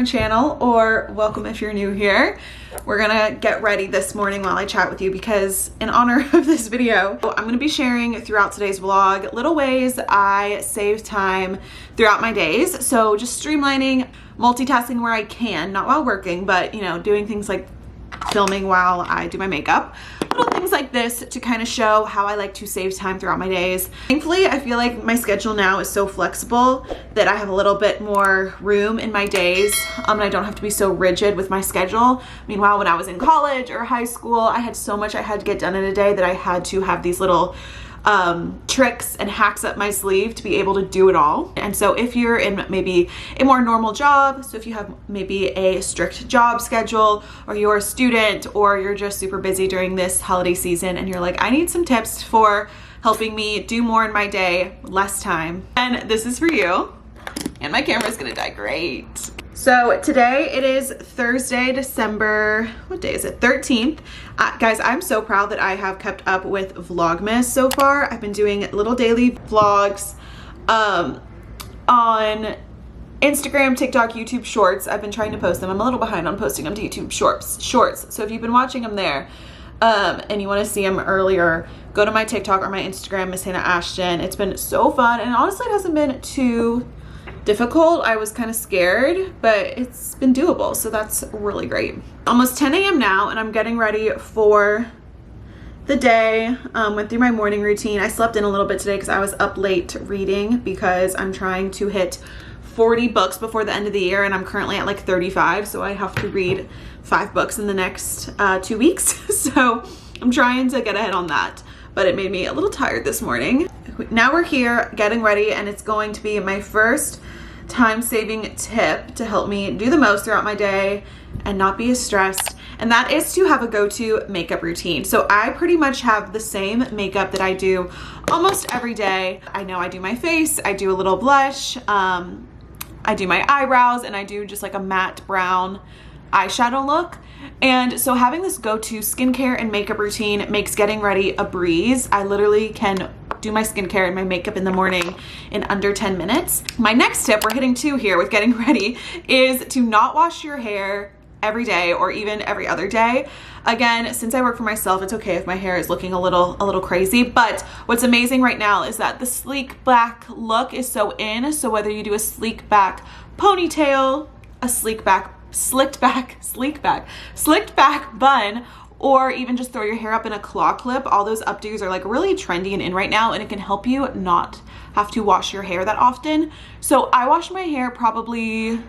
my channel, or welcome if you're new here. We're gonna get ready this morning while I chat with you because in honor of this video, I'm gonna be sharing throughout today's vlog little ways I save time throughout my days. So just streamlining, multitasking where I can, not while working, but you know, doing things like filming while I do my makeup. Little things like this to kind of show how I like to save time throughout my days. Thankfully, I feel like my schedule now is so flexible that I have a little bit more room in my days, and I don't have to be so rigid with my schedule. Meanwhile, when I was in college or high school, I had so much I had to get done in a day that I had to have these little tricks and hacks up my sleeve to be able to do it all. And so if you're in maybe a more normal job, so if you have maybe a strict job schedule, or you're a student, or you're just super busy during this holiday season and you're like, I need some tips for helping me do more in my day, less time, and this is for you. And my camera's gonna die, great. So today it is Thursday, December, what day is it? 13th. Guys, I'm so proud that I have kept up with Vlogmas so far. I've been doing little daily vlogs on Instagram, TikTok, YouTube Shorts. I've been trying to post them. I'm a little behind on posting them to YouTube Shorts. So if you've been watching them there and you want to see them earlier, go to my TikTok or my Instagram, Miss Hannah Ashton. It's been so fun, and honestly it hasn't been too difficult. I was kind of scared, but it's been doable, so that's really great. Almost 10 a.m. now, and I'm getting ready for the day. Went through my morning routine. I slept in a little bit today because I was up late reading because I'm trying to hit 40 books before the end of the year, and I'm currently at like 35, so I have to read 5 books in the next 2 weeks. So I'm trying to get ahead on that, but it made me a little tired this morning. Now we're here getting ready, and it's going to be my first time-saving tip to help me do the most throughout my day and not be as stressed, and that is to have a go-to makeup routine. So I pretty much have the same makeup that I do almost every day. I know I do my face, I do a little blush, I do my eyebrows, and I do just like a matte brown eyeshadow look. And so having this go-to skincare and makeup routine makes getting ready a breeze. I literally can do my skincare and my makeup in the morning in under 10 minutes. My next tip, we're hitting 2 here with getting ready, is to not wash your hair every day or even every other day. Again, since I work for myself, it's okay if my hair is looking a little crazy, but what's amazing right now is that the sleek back look is so in. So whether you do a sleek back ponytail, a slicked back bun, or even just throw your hair up in a claw clip, all those updos are like really trendy and in right now, and it can help you not have to wash your hair that often. So I wash my hair probably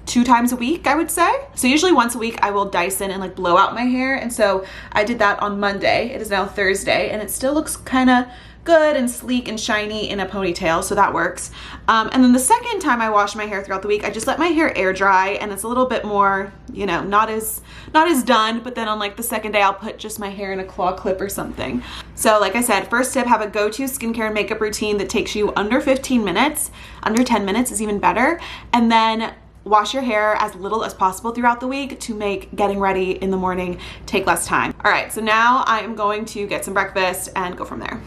2 times a week, I would say. So usually once a week I will Dyson and like blow out my hair, and so I did that on Monday. It is now Thursday, and it still looks kind of good and sleek and shiny in a ponytail, so that works. And then the second time I wash my hair throughout the week, I just let my hair air dry, and it's a little bit more, you know, not as done, but then on like the second day I'll put just my hair in a claw clip or something. So like I said, first tip, have a go-to skincare and makeup routine that takes you under 15 minutes. Under 10 minutes is even better. And then wash your hair as little as possible throughout the week to make getting ready in the morning take less time. All right, so now I am going to get some breakfast and go from there.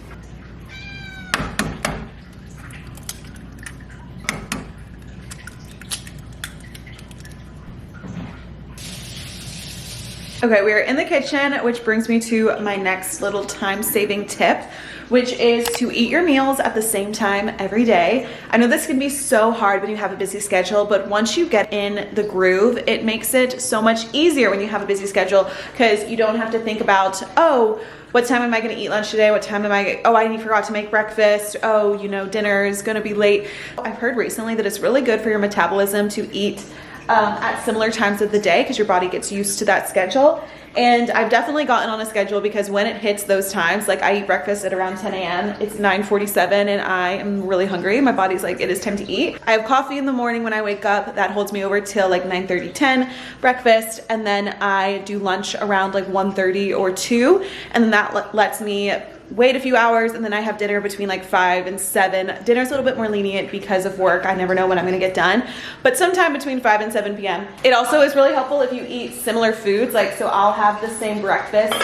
Okay, we are in the kitchen, which brings me to my next little time-saving tip, which is to eat your meals at the same time every day. I know this can be so hard when you have a busy schedule, but once you get in the groove, it makes it so much easier when you have a busy schedule, because you don't have to think about, oh, what time am I gonna eat lunch today? What time am I forgot to make breakfast. Oh, you know, dinner is gonna be late. I've heard recently that it's really good for your metabolism to eat at similar times of the day, because your body gets used to that schedule. And I've definitely gotten on a schedule, because when it hits those times, like I eat breakfast at around 10 a.m. It's 9:47 and I am really hungry. My body's like, it is time to eat. I have coffee in the morning when I wake up. That holds me over till like 9:30, 10 breakfast. And then I do lunch around like 1:30 or 2. And then that lets me wait a few hours, and then I have dinner between like 5 and 7. Dinner's a little bit more lenient because of work. I never know when I'm gonna get done, but sometime between 5 and 7 p.m. It also is really helpful if you eat similar foods. Like, so I'll have the same breakfast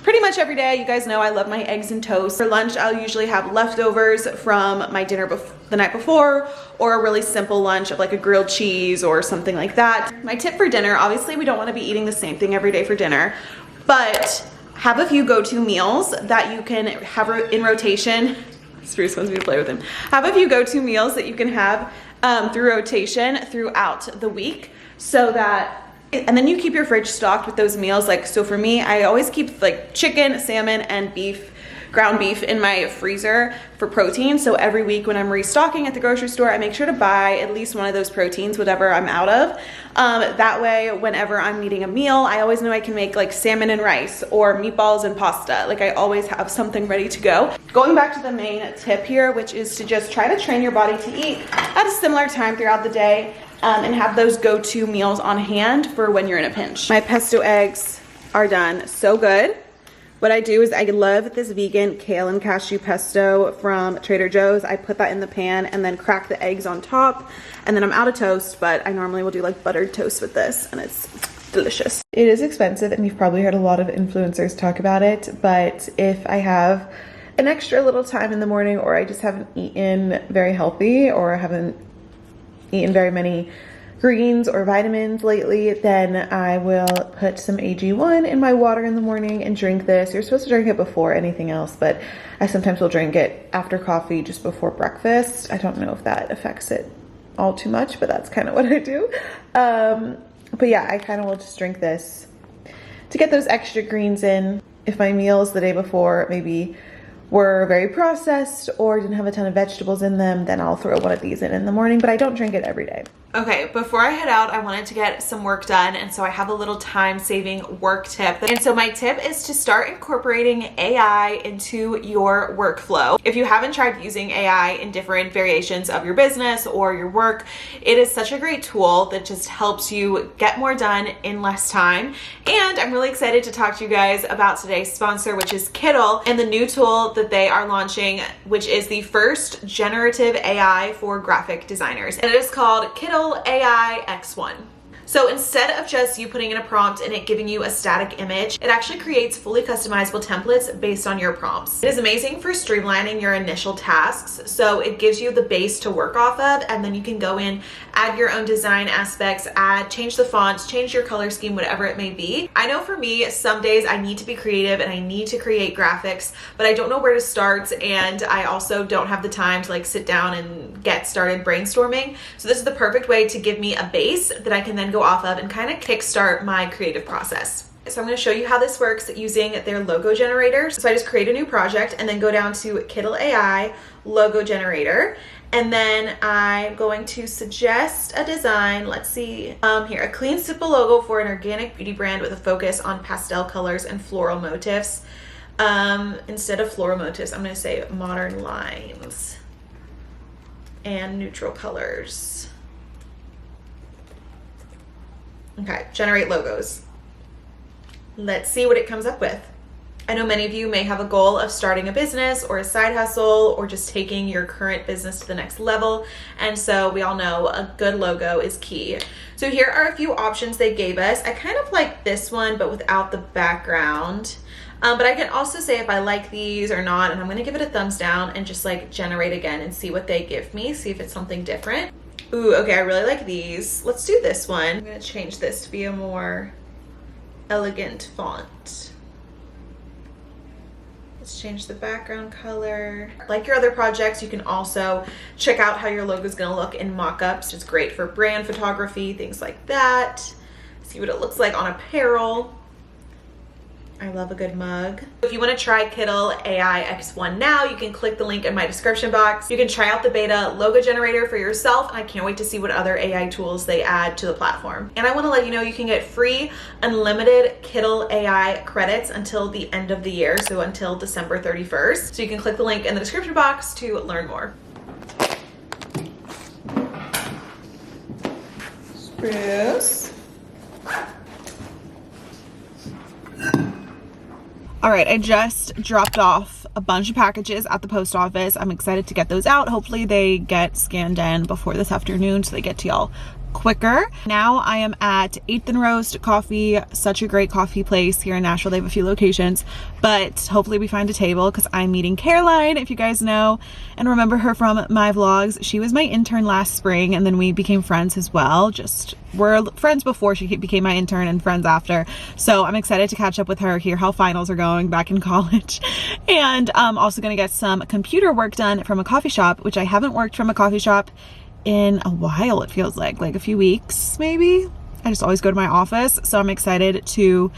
pretty much every day. You guys know I love my eggs and toast. For lunch, I'll usually have leftovers from my dinner the night before, or a really simple lunch of like a grilled cheese or something like that. My tip for dinner, obviously we don't want to be eating the same thing every day for dinner, but have a few go-to meals that you can have in rotation. Spruce wants me to play with him. Have a few go-to meals that you can have through rotation throughout the week, so that, and then you keep your fridge stocked with those meals. Like, so for me, I always keep like chicken, salmon, and beef, ground beef in my freezer for protein. So every week when I'm restocking at the grocery store, I make sure to buy at least one of those proteins, whatever I'm out of. That way, whenever I'm eating a meal, I always know I can make like salmon and rice or meatballs and pasta. Like, I always have something ready to go. Going back to the main tip here, which is to just try to train your body to eat at a similar time throughout the day, and have those go-to meals on hand for when you're in a pinch. My pesto eggs are done. So good. What I do is I love this vegan kale and cashew pesto from Trader Joe's. I put that in the pan and then crack the eggs on top, and then I'm out of toast, but I normally will do like buttered toast with this, and it's delicious. It is expensive, and you've probably heard a lot of influencers talk about it, but if I have an extra little time in the morning, or I just haven't eaten very healthy, or I haven't eaten very many greens or vitamins lately, then I will put some AG1 in my water in the morning and drink this. You're supposed to drink it before anything else, but I sometimes will drink it after coffee, just before breakfast. I don't know if that affects it all too much, but that's kind of what I do. But yeah, I kind of will just drink this to get those extra greens in. If my meals the day before maybe were very processed or didn't have a ton of vegetables in them, then I'll throw one of these in the morning, but I don't drink it every day. Okay, before I head out, I wanted to get some work done, and so I have a little time-saving work tip. And so my tip is to start incorporating AI into your workflow. If you haven't tried using AI in different variations of your business or your work, it is such a great tool that just helps you get more done in less time. And I'm really excited to talk to you guys about today's sponsor, which is Kittl, and the new tool that they are launching, which is the first generative AI for graphic designers. And it is called Kittl AI X1. So instead of just you putting in a prompt and it giving you a static image, it actually creates fully customizable templates based on your prompts. It is amazing for streamlining your initial tasks. So it gives you the base to work off of, and then you can go in, add your own design aspects, change the fonts, change your color scheme, whatever it may be. I know for me, some days I need to be creative and I need to create graphics, but I don't know where to start, and I also don't have the time to like sit down and get started brainstorming. So this is the perfect way to give me a base that I can then go off of and kind of kickstart my creative process. So I'm going to show you how this works using their logo generator. So I just create a new project and then go down to Kittl AI logo generator. And then I'm going to suggest a design. Let's see here, a clean, simple logo for an organic beauty brand with a focus on pastel colors and floral motifs. Instead of floral motifs, I'm going to say modern lines and neutral colors. Okay, generate logos. Let's see what it comes up with. I know many of you may have a goal of starting a business or a side hustle or just taking your current business to the next level. And so we all know a good logo is key. So here are a few options they gave us. I kind of like this one, but without the background. But I can also say if I like these or not, and I'm gonna give it a thumbs down and just like generate again and see what they give me, see if it's something different. Ooh, okay, I really like these. Let's do this one. I'm gonna change this to be a more elegant font. Let's change the background color. Like your other projects, you can also check out how your logo is gonna look in mock-ups. It's great for brand photography, things like that. See what it looks like on apparel. I love a good mug. If you want to try Kittl AI X1 now, you can click the link in my description box. You can try out the beta logo generator for yourself, and I can't wait to see what other AI tools they add to the platform. And I want to let you know you can get free unlimited Kittl AI credits until the end of the year, so until December 31st. So you can click the link in the description box to learn more. Spruce. All right, I just dropped off a bunch of packages at the post office. I'm excited to get those out. Hopefully they get scanned in before this afternoon so they get to y'all quicker. Now I am at 8th and Roast Coffee, such a great coffee place here in Nashville. They have a few locations, but hopefully we find a table because I'm meeting Caroline, if you guys know and remember her from my vlogs. She was my intern last spring and then we became friends as well. Just we're friends before she became my intern and friends after. So I'm excited to catch up with her, hear how finals are going back in college. And I'm also gonna get some computer work done from a coffee shop, which I haven't worked from a coffee shop in a while. It feels like a few weeks maybe. I just always go to my office, so I'm excited to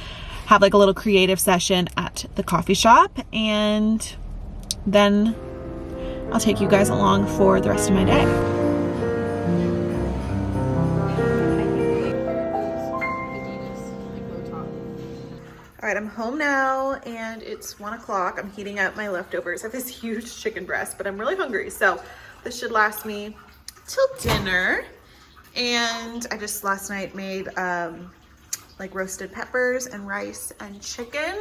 have like a little creative session at the coffee shop, and then I'll take you guys along for the rest of my day. All right, I'm home now and it's 1 o'clock. I'm heating up my leftovers. I have this huge chicken breast, but I'm really hungry, so this should last me till dinner. And I just last night made like roasted peppers and rice and chicken.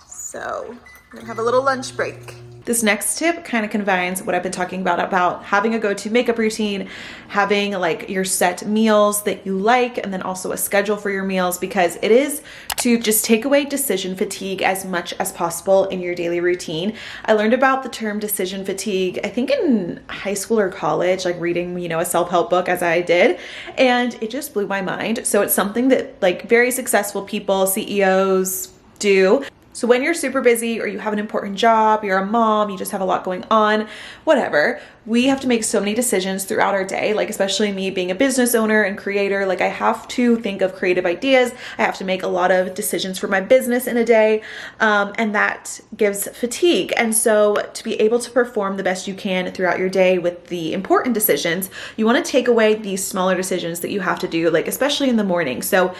So I'm gonna have a little lunch break. This next tip kind of combines what I've been talking about having a go-to makeup routine, having like your set meals that you like, and then also a schedule for your meals, because it is to just take away decision fatigue as much as possible in your daily routine. I learned about the term decision fatigue, I think in high school or college, like reading, you know, a self-help book as I did, and it just blew my mind. So it's something that like very successful people, CEOs do. So when you're super busy or you have an important job, you're a mom, you just have a lot going on, whatever, we have to make so many decisions throughout our day. Like especially me being a business owner and creator, like I have to think of creative ideas. I have to make a lot of decisions for my business in a day, and that gives fatigue. And so to be able to perform the best you can throughout your day with the important decisions, you want to take away these smaller decisions that you have to do, like especially in the morning. So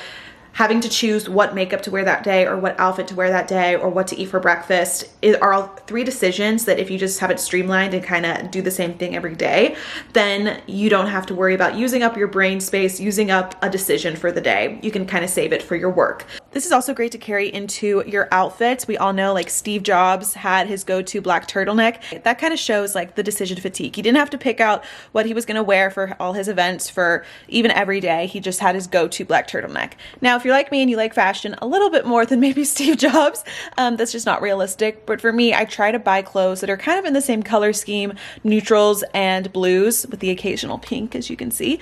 having to choose what makeup to wear that day or what outfit to wear that day or what to eat for breakfast are all three decisions that if you just have it streamlined and kind of do the same thing every day, then you don't have to worry about using up your brain space, using up a decision for the day. You can kind of save it for your work. This is also great to carry into your outfits. We all know like Steve Jobs had his go-to black turtleneck. That kind of shows like the decision fatigue. He didn't have to pick out what he was going to wear for all his events for even every day. He just had his go-to black turtleneck. Now, if you're like me and you like fashion a little bit more than maybe Steve Jobs, that's just not realistic. But for me, I try to buy clothes that are kind of in the same color scheme, neutrals and blues with the occasional pink, as you can see,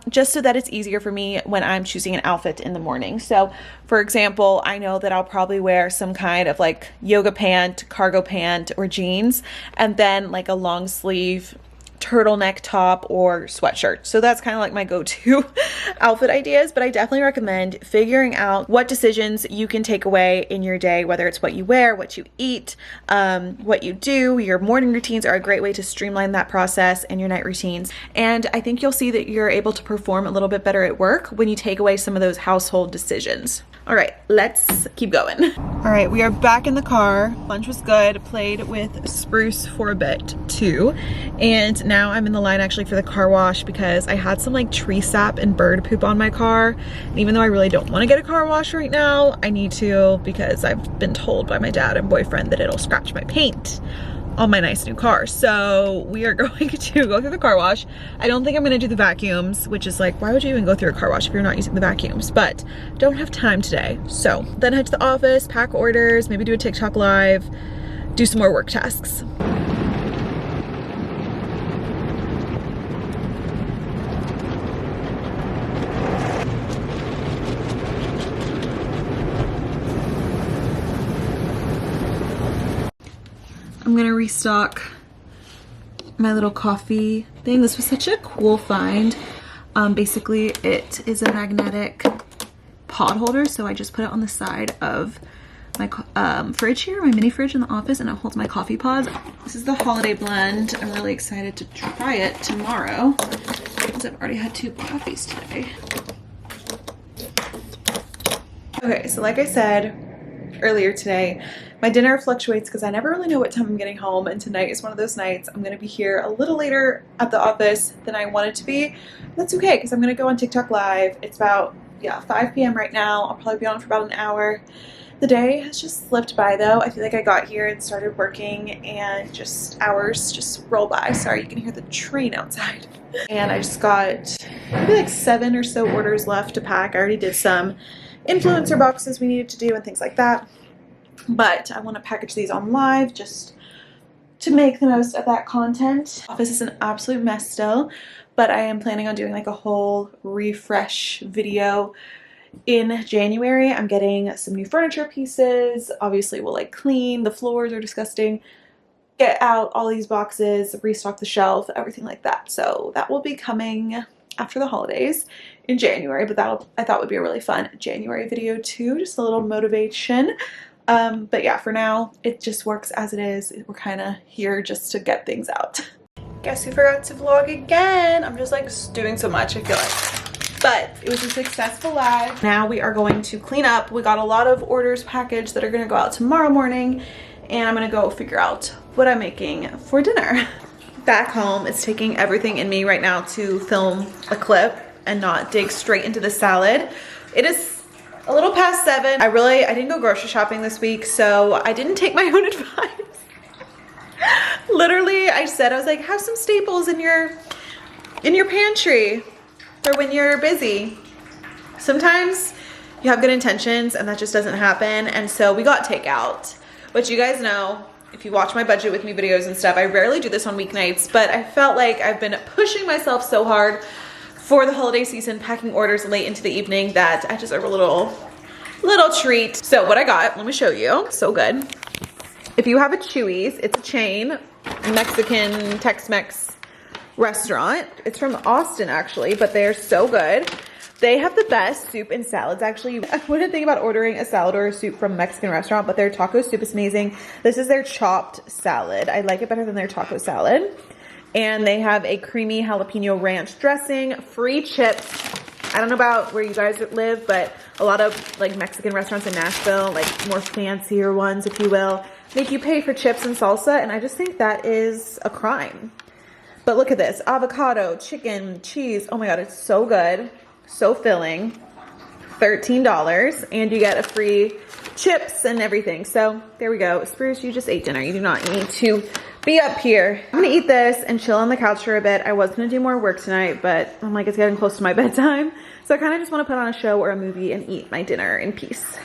just so that it's easier for me when I'm choosing an outfit in the morning. So for example, I know that I'll probably wear some kind of like yoga pant, cargo pant, or jeans, and then like a long sleeve turtleneck top or sweatshirt. So that's kind of like my go-to outfit ideas, but I definitely recommend figuring out what decisions you can take away in your day, whether it's what you wear, what you eat, what you do. Your morning routines are a great way to streamline that process, and your night routines. And I think you'll see that you're able to perform a little bit better at work when you take away some of those household decisions. All right, let's keep going. All right, we are back in the car. Lunch was good. Played with Spruce for a bit too. And now I'm in the line actually for the car wash because I had some like tree sap and bird poop on my car. And even though I really don't want to get a car wash right now, I need to because I've been told by my dad and boyfriend that it'll scratch my paint on my nice new car. So we are going to go through the car wash. I don't think I'm gonna do the vacuums, which is like, why would you even go through a car wash if you're not using the vacuums? But don't have time today. So then head to the office, pack orders, maybe do a TikTok live, do some more work tasks. I'm gonna restock my little coffee thing. This was such a cool find. Basically it is a magnetic pod holder, so I just put it on the side of my fridge here, my mini fridge in the office, and it holds my coffee pods. This is the holiday blend. I'm really excited to try it tomorrow because I've already had 2 coffees today. Okay, so like I said earlier today, my dinner fluctuates because I never really know what time I'm getting home, and tonight is one of those nights. I'm going to be here a little later at the office than I wanted to be. That's okay because I'm going to go on TikTok live. It's about 5 p.m. right now. I'll probably be on for about an hour, The day has just slipped by though. I feel like I got here and started working and just hours just roll by. Sorry, you can hear the train outside. And I just got maybe like 7 or so orders left to pack. I already did some influencer boxes we needed to do and things like that. But I want to package these on live just to make the most of that content. Office is an absolute mess still, but I am planning on doing like a whole refresh video in January. I'm getting some new furniture pieces. Obviously we'll like clean, the floors are disgusting, get out all these boxes, restock the shelf, everything like that. So that will be coming after the holidays in January, but I thought would be a really fun January video too, just a little motivation. But yeah, for now it just works as it is. We're kind of here just to get things out. Guess who forgot to vlog again? I'm just like doing so much, I feel like. But it was a successful live. Now we are going to clean up. We got a lot of orders packaged that are gonna go out tomorrow morning, and I'm gonna go figure out what I'm making for dinner. Back home, it's taking everything in me right now to film a clip and not dig straight into the salad. It is a little past 7. I didn't go grocery shopping this week, so I didn't take my own advice. Literally, I was like, have some staples in your pantry for when you're busy. Sometimes you have good intentions and that just doesn't happen. And so we got takeout, which you guys know, if you watch my budget with me videos and stuff, I rarely do this on weeknights, but I felt like I've been pushing myself so hard for the holiday season, packing orders late into the evening, that I deserve a little treat. So what I got, let me show you. So good. If you have a Chewy's, it's a chain, Mexican Tex-Mex restaurant. It's from Austin actually, but they're so good. They have the best soup and salads actually. I wouldn't think about ordering a salad or a soup from a Mexican restaurant, but their taco soup is amazing. This is their chopped salad. I like it better than their taco salad. And they have a creamy jalapeno ranch dressing, free chips. I don't know about where you guys live, but a lot of like Mexican restaurants in Nashville, like more fancier ones, if you will, make you pay for chips and salsa. And I just think that is a crime. But look at this, avocado, chicken, cheese. Oh my God, it's so good. So filling. $13, and you get a free chips and everything. So there we go. Spruce, you just ate dinner. You do not need to be up here. I'm gonna eat this and chill on the couch for a bit. I was gonna do more work tonight, but I'm like, it's getting close to my bedtime. So I kind of just want to put on a show or a movie and eat my dinner in peace.